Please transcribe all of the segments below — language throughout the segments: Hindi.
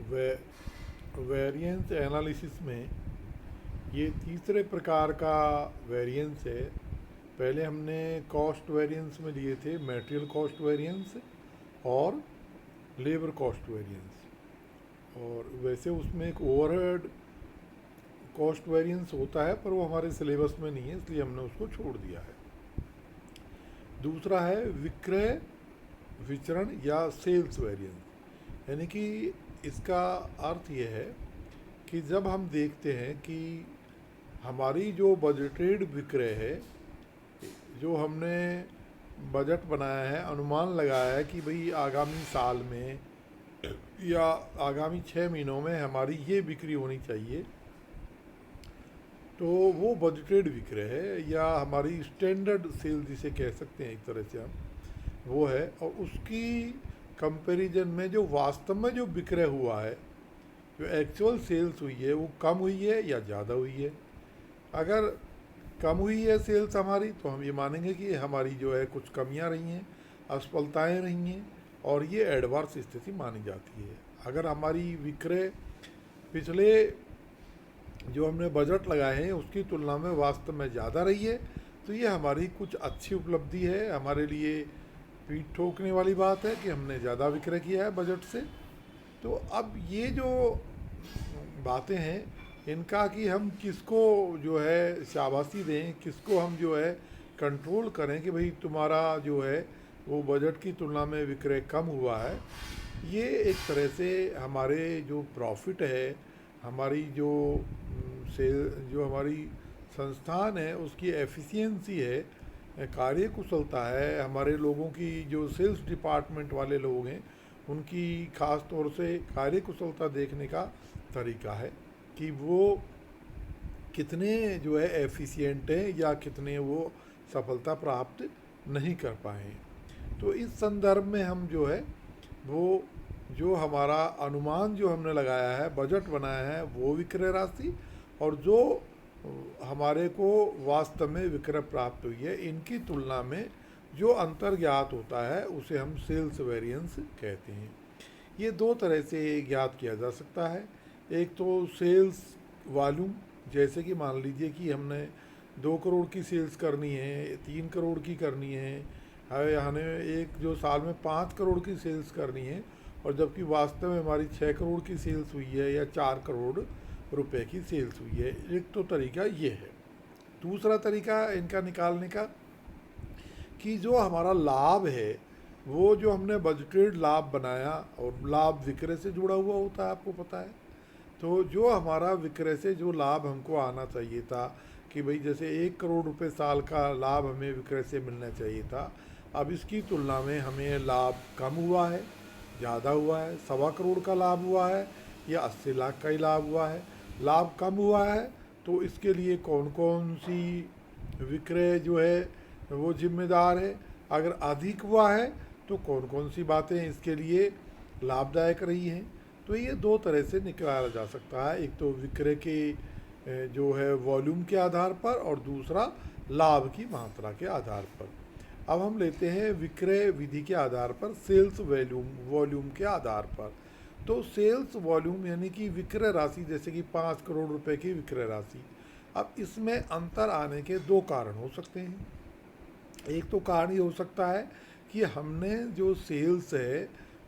वे वेरिएंस एनालिसिस में ये तीसरे प्रकार का वेरिएंस है। पहले हमने कॉस्ट वेरिएंस में लिए थे मटेरियल कॉस्ट वेरिएंस और लेबर कॉस्ट वेरिएंस, और वैसे उसमें एक ओवरहेड कॉस्ट वेरिएंस होता है पर वो हमारे सिलेबस में नहीं है, इसलिए हमने उसको छोड़ दिया है। दूसरा है विक्रय विचरण या सेल्स वेरिएंस, यानी कि इसका अर्थ ये है कि जब हम देखते हैं कि हमारी जो बजटेड विक्रय है, जो हमने बजट बनाया है, अनुमान लगाया है कि भाई आगामी साल में या आगामी 6 महीनों में हमारी ये बिक्री होनी चाहिए, तो वो बजटेड विक्रय है या हमारी स्टैंडर्ड सेल जिसे कह सकते हैं एक तरह से हम, वो है। और उसकी कंपैरिजन में जो वास्तव में जो विक्रय हुआ है, जो एक्चुअल सेल्स हुई है, वो कम हुई है या ज़्यादा हुई है। अगर कम हुई है सेल्स हमारी, तो हम ये मानेंगे कि हमारी जो है कुछ कमियां रही हैं, असफलताएं रही हैं, और ये एडवर्स स्थिति मानी जाती है। अगर हमारी विक्रय पिछले जो हमने बजट लगाए हैं उसकी तुलना में वास्तव में ज़्यादा रही है, तो ये हमारी कुछ अच्छी उपलब्धि है, हमारे लिए पीठ ठोकने वाली बात है कि हमने ज़्यादा विक्रय किया है बजट से। तो अब ये जो बातें हैं इनका कि हम किसको जो है शाबाशी दें, किसको हम जो है कंट्रोल करें कि भाई तुम्हारा जो है वो बजट की तुलना में विक्रय कम हुआ है, ये एक तरह से हमारे जो प्रॉफिट है, हमारी जो सेल, जो हमारी संस्थान है उसकी एफिशिएंसी है, कार्य कुशलता है, हमारे लोगों की जो सेल्स डिपार्टमेंट वाले लोग हैं उनकी ख़ास तौर से कार्य कुशलता देखने का तरीका है कि वो कितने जो है एफिशिएंट हैं या कितने वो सफलता प्राप्त नहीं कर पाए हैं। तो इस संदर्भ में हम जो है वो जो हमारा अनुमान जो हमने लगाया है, बजट बनाया है, वो विक्रय राशि और जो हमारे को वास्तव में विक्रय प्राप्त हुई है, इनकी तुलना में जो अंतर ज्ञात होता है उसे हम सेल्स वेरिएंस कहते हैं। ये दो तरह से ज्ञात किया जा सकता है। एक तो सेल्स वॉल्यूम, जैसे कि मान लीजिए कि हमने 2 करोड़ की सेल्स करनी है, 3 करोड़ की करनी है, हमें एक जो साल में 5 करोड़ की सेल्स करनी है, और जबकि वास्तव में हमारी 6 करोड़ की सेल्स हुई है या 4 करोड़ रुपए की सेल्स हुई है। एक तो तरीका ये है। दूसरा तरीका इनका निकालने का कि जो हमारा लाभ है वो जो हमने बजटेड लाभ बनाया, और लाभ विक्रय से जुड़ा हुआ होता है, आपको पता है। तो जो हमारा विक्रय से जो लाभ हमको आना चाहिए था कि भाई जैसे 1 करोड़ रुपए साल का लाभ हमें विक्रय से मिलना चाहिए था, अब इसकी तुलना में हमें लाभ कम हुआ है, ज़्यादा हुआ है, 1.25 करोड़ का लाभ हुआ है या 80 लाख का ही लाभ हुआ है। लाभ कम हुआ है तो इसके लिए कौन कौन सी विक्रय जो है वो जिम्मेदार है, अगर अधिक हुआ है तो कौन कौन सी बातें इसके लिए लाभदायक रही हैं। तो ये दो तरह से निकाला जा सकता है, एक तो विक्रय के जो है वॉल्यूम के आधार पर, और दूसरा लाभ की मात्रा के आधार पर। अब हम लेते हैं विक्रय विधि के आधार पर, सेल्स वॉल्यूम के आधार पर। तो सेल्स वॉल्यूम यानी कि विक्रय राशि, जैसे कि 5 करोड़ रुपए की विक्रय राशि। अब इसमें अंतर आने के दो कारण हो सकते हैं। एक तो कारण ये हो सकता है कि हमने जो सेल्स है,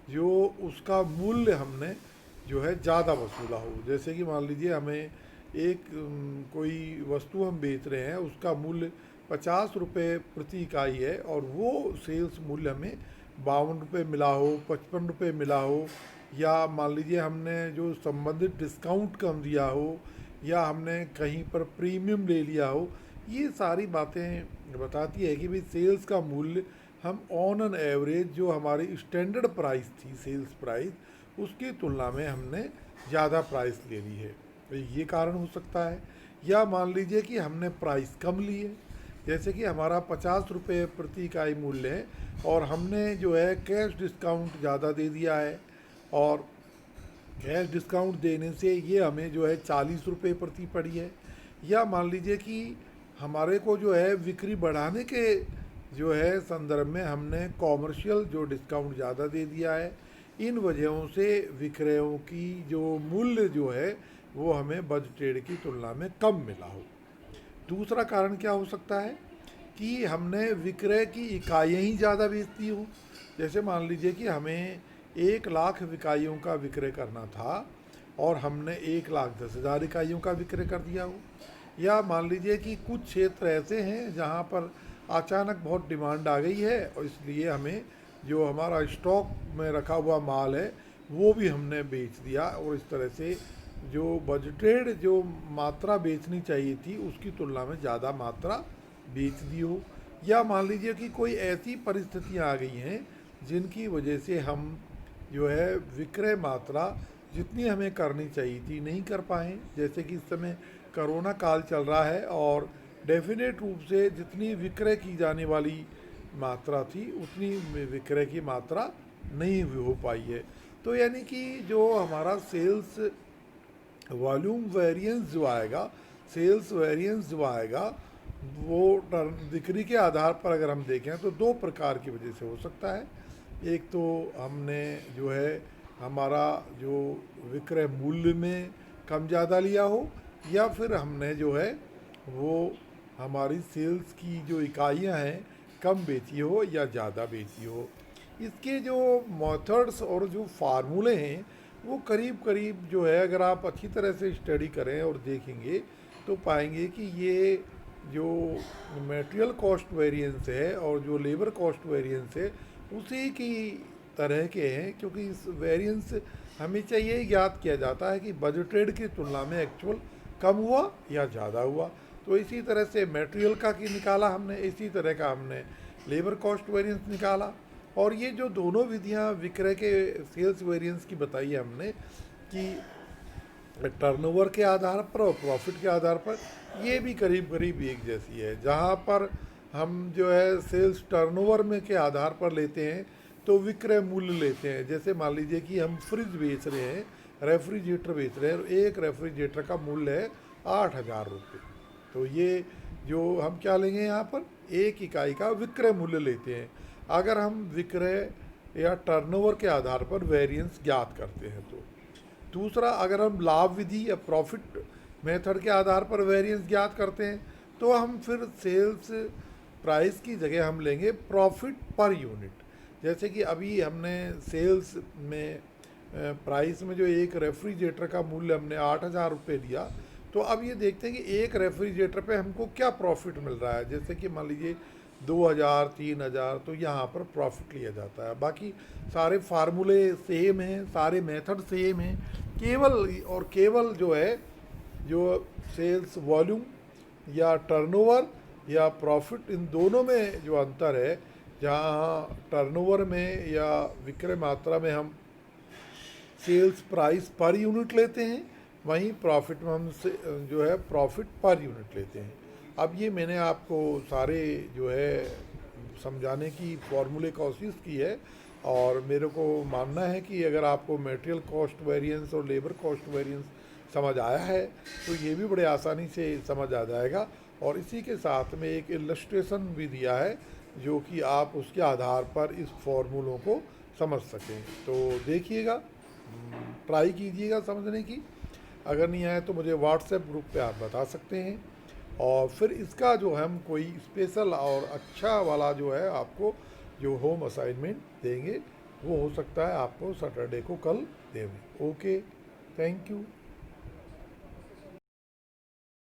जो उसका मूल्य हमने जो है ज़्यादा वसूला हो। जैसे कि मान लीजिए हमें एक कोई वस्तु हम बेच रहे हैं, उसका मूल्य 50 रुपये प्रति इकाई है, और वो सेल्स मूल्य हमें 52 रुपये मिला हो, 55 रुपये मिला हो, या मान लीजिए हमने जो संबंधित डिस्काउंट कम दिया हो, या हमने कहीं पर प्रीमियम ले लिया हो। ये सारी बातें बताती है कि भाई सेल्स का मूल्य हम ऑन एन एवरेज जो हमारी स्टैंडर्ड प्राइस थी, सेल्स प्राइस, उसकी तुलना में हमने ज़्यादा प्राइस ले ली है। तो ये कारण हो सकता है। या मान लीजिए कि हमने प्राइस कम ली है, जैसे कि हमारा 50 रुपये प्रति इकाई मूल्य है और हमने जो है कैश डिस्काउंट ज़्यादा दे दिया है, और कैश डिस्काउंट देने से ये हमें जो है 40 रुपये प्रति पड़ी है। या मान लीजिए कि हमारे को जो है बिक्री बढ़ाने के जो है संदर्भ में हमने कॉमर्शियल जो डिस्काउंट ज़्यादा दे दिया है, इन वजहों से विक्रयों की जो मूल्य जो है वो हमें बजटेड की तुलना में कम मिला हो। दूसरा कारण क्या हो सकता है कि हमने विक्रय की इकाइयाँ ही ज़्यादा बेच दी हो। जैसे मान लीजिए कि हमें 1 लाख इकाइयों का विक्रय करना था और हमने 1,10,000 इकाइयों का विक्रय कर दिया हो। या मान लीजिए कि कुछ क्षेत्र ऐसे हैं जहाँ पर अचानक बहुत डिमांड आ गई है और इसलिए हमें जो हमारा स्टॉक में रखा हुआ माल है वो भी हमने बेच दिया, और इस तरह से जो बजटेड जो मात्रा बेचनी चाहिए थी उसकी तुलना में ज़्यादा मात्रा बेच दी हो। या मान लीजिए कि कोई ऐसी परिस्थितियाँ आ गई हैं जिनकी वजह से हम जो है विक्रय मात्रा जितनी हमें करनी चाहिए थी नहीं कर पाए। जैसे कि इस समय कोरोना काल चल रहा है और डेफिनेट रूप से जितनी विक्रय की जाने वाली मात्रा थी उतनी विक्रय की मात्रा नहीं हो पाई है। तो यानी कि जो हमारा सेल्स वॉल्यूम वेरिएंस जो आएगा, सेल्स वेरिएंस जो आएगा वो बिक्री के आधार पर अगर हम देखें तो दो प्रकार की वजह से हो सकता है। एक तो हमने जो है हमारा जो विक्रय मूल्य में कम ज़्यादा लिया हो, या फिर हमने जो है वो हमारी सेल्स की जो इकाइयां हैं कम बेची हो या ज़्यादा बेची हो। इसके जो मेथड्स और जो फार्मूले हैं वो करीब करीब जो है अगर आप अच्छी तरह से स्टडी करें और देखेंगे तो पाएंगे कि ये जो मटेरियल कॉस्ट वेरिएंस है और जो लेबर कॉस्ट वेरिएंस है उसी की तरह के हैं, क्योंकि इस वेरिएंस हमेशा यही ज्ञात किया जाता है कि बजटेड की तुलना में एक्चुअल कम हुआ या ज़्यादा हुआ। तो इसी तरह से मटेरियल का की निकाला हमने, इसी तरह का हमने लेबर कॉस्ट वेरिएंस निकाला। और ये जो दोनों विधियां विक्रय के सेल्स वेरिएंस की बताई है हमने कि टर्नओवर के आधार पर और प्रॉफिट के आधार पर, ये भी करीब करीब एक जैसी है। जहाँ पर हम जो है सेल्स टर्नओवर में के आधार पर लेते हैं तो विक्रय मूल्य लेते हैं। जैसे मान लीजिए कि हम फ्रिज बेच रहे हैं, रेफ्रिजरेटर बेच रहे हैं और एक रेफ्रिजरेटर का मूल्य है 8,000 रुपये। तो ये जो हम क्या लेंगे यहाँ पर एक इकाई का विक्रय मूल्य लेते हैं अगर हम विक्रय या टर्नओवर के आधार पर वेरिएंस ज्ञात करते हैं तो। दूसरा, अगर हम लाभ विधि या प्रॉफिट मेथड के आधार पर वेरिएंस ज्ञात करते हैं तो हम फिर सेल्स प्राइस की जगह हम लेंगे प्रॉफिट पर यूनिट। जैसे कि अभी हमने सेल्स में प्राइस में जो एक रेफ्रिजरेटर का मूल्य हमने 8,000 रुपये दिया, तो अब ये देखते हैं कि एक रेफ्रिजरेटर पे हमको क्या प्रॉफिट मिल रहा है। जैसे कि मान लीजिए 2,000 3,000, तो यहाँ पर प्रॉफिट लिया जाता है। बाकी सारे फार्मूले सेम हैं, सारे मेथड सेम हैं, केवल जो है जो सेल्स वॉल्यूम या टर्नओवर या प्रॉफिट, इन दोनों में जो अंतर है, जहाँ टर्नओवर में या विक्रय मात्रा में हम सेल्स प्राइस पर यूनिट लेते हैं, वहीं प्रॉफिट में हम जो है प्रॉफिट पर यूनिट लेते हैं। अब ये मैंने आपको सारे जो है समझाने की फॉर्मूले कोशिश की है, और मेरे को मानना है कि अगर आपको मटेरियल कॉस्ट वेरिएंस और लेबर कॉस्ट वेरिएंस समझ आया है तो ये भी बड़े आसानी से समझ आ जाएगा। और इसी के साथ में एक इलस्ट्रेशन भी दिया है जो कि आप उसके आधार पर इस फॉर्मूलों को समझ सकें। तो देखिएगा, ट्राई कीजिएगा समझने की। अगर नहीं आए तो मुझे व्हाट्सएप ग्रुप पे आप बता सकते हैं, और फिर इसका जो हम कोई स्पेशल और अच्छा वाला जो है आपको जो होम असाइनमेंट देंगे वो हो सकता है आपको सैटरडे को कल देंगे। Okay, thank you.